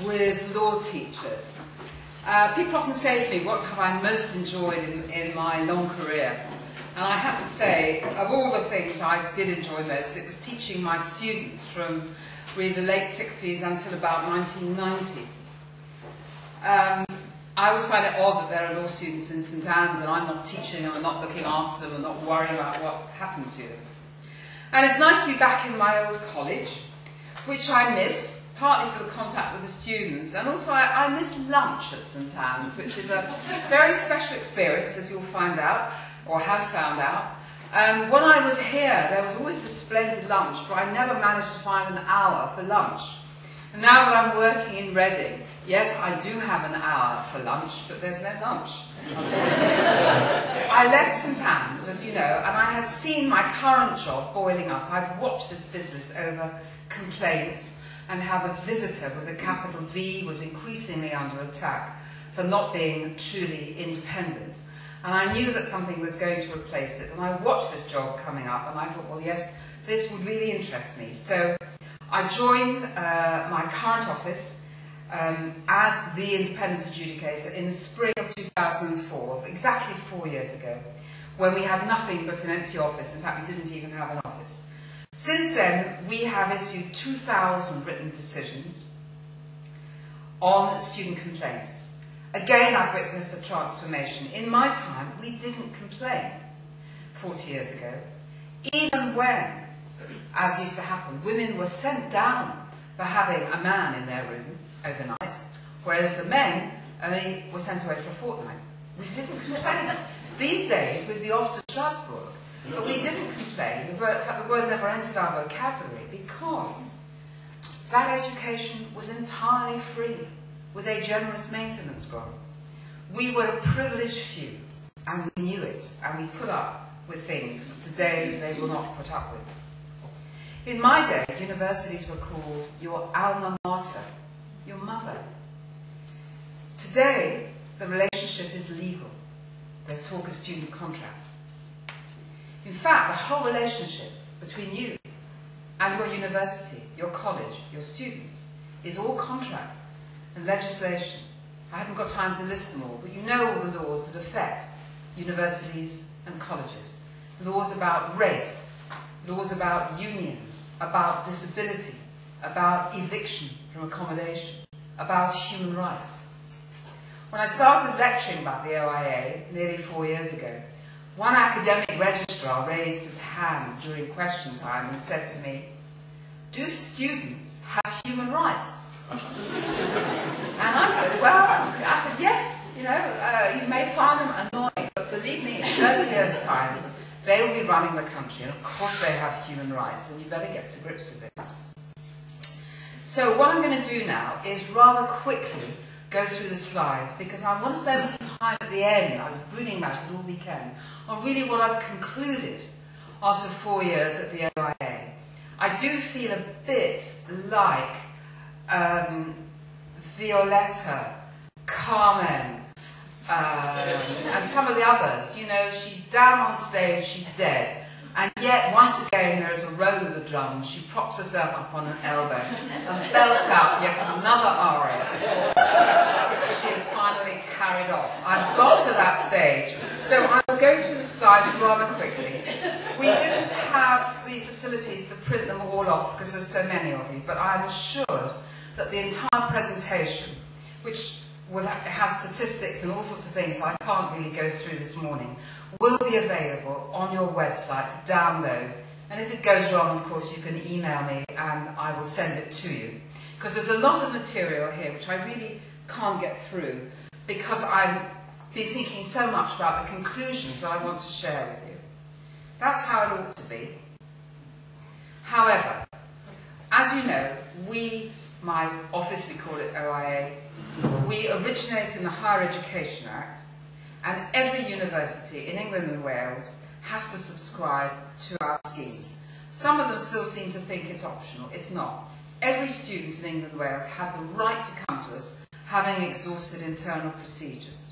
with law teachers. People often say to me, what have I most enjoyed in my long career? And I have to say, of all the things I did enjoy most, it was teaching my students from really the late 60s until about 1990. I always find it odd that there are law students in St Anne's and I'm not teaching them and not looking after them and not worrying about what happened to them. And it's nice to be back in my old college, which I miss, partly for the contact with the students, and also I miss lunch at St Anne's, which is a very special experience, as you'll find out, or have found out. When I was here, there was always a splendid lunch, but I never managed to find an hour for lunch. And now that I'm working in Reading, yes, I do have an hour for lunch, but there's no lunch. I left St Anne's, as you know, and I had seen my current job boiling up. I'd watched this business over complaints and how the visitor with a capital V was increasingly under attack for not being truly independent. And I knew that something was going to replace it. And I watched this job coming up and I thought, well, yes, this would really interest me. So I joined my current office as the independent adjudicator in the spring of 2004, exactly 4 years ago, when we had nothing but an empty office. In fact, we didn't even have an office. Since then, we have issued 2,000 written decisions on student complaints. Again, I've witnessed a transformation. In my time, we didn't complain 40 years ago, even when, as used to happen, women were sent down for having a man in their room overnight, whereas the men only were sent away for a fortnight. We didn't complain. These days, we'd be off to Strasbourg, but we didn't complain. The word never entered our vocabulary because that education was entirely free, with a generous maintenance grant. We were a privileged few, and we knew it, and we put up with things that today they will not put up with. In my day, universities were called your alma mater, your mother. Today, the relationship is legal. There's talk of student contracts. In fact, the whole relationship between you and your university, your college, your students, is all contract and legislation. I haven't got time to list them all, but you know all the laws that affect universities and colleges. Laws about race, laws about unions, about disability, about eviction from accommodation, about human rights. When I started lecturing about the OIA nearly 4 years ago, one academic registrar raised his hand during question time and said to me, "Do students have human rights?" And I said, well, yes, you know, you may find them annoying, but believe me, in 30 years' time, they will be running the country, and of course they have human rights, and you better get to grips with it. So what I'm going to do now is rather quickly go through the slides, because I want to spend some time at the end, I was brooding about it all weekend, on really what I've concluded after 4 years at the OIA. I do feel a bit like Violetta, Carmen, and some of the others. You know, she's down on stage, she's dead, and yet once again there is a roll of the drum. She props herself up on an elbow and belts out yet another aria before she is finally carried off. I've got to that stage, so I will go through the slides rather quickly. We didn't have the facilities to print them all off because there's so many of you, but I'm assured that the entire presentation, which has statistics and all sorts of things I can't really go through this morning, will be available on your website to download. And if it goes wrong, of course, you can email me and I will send it to you. Because there's a lot of material here which I really can't get through because I've been thinking so much about the conclusions that I want to share with you. That's how it ought to be. However, as you know, my office, we call it OIA, we originate in the Higher Education Act, and every university in England and Wales has to subscribe to our scheme. Some of them still seem to think it's optional. It's not. Every student in England and Wales has the right to come to us, having exhausted internal procedures.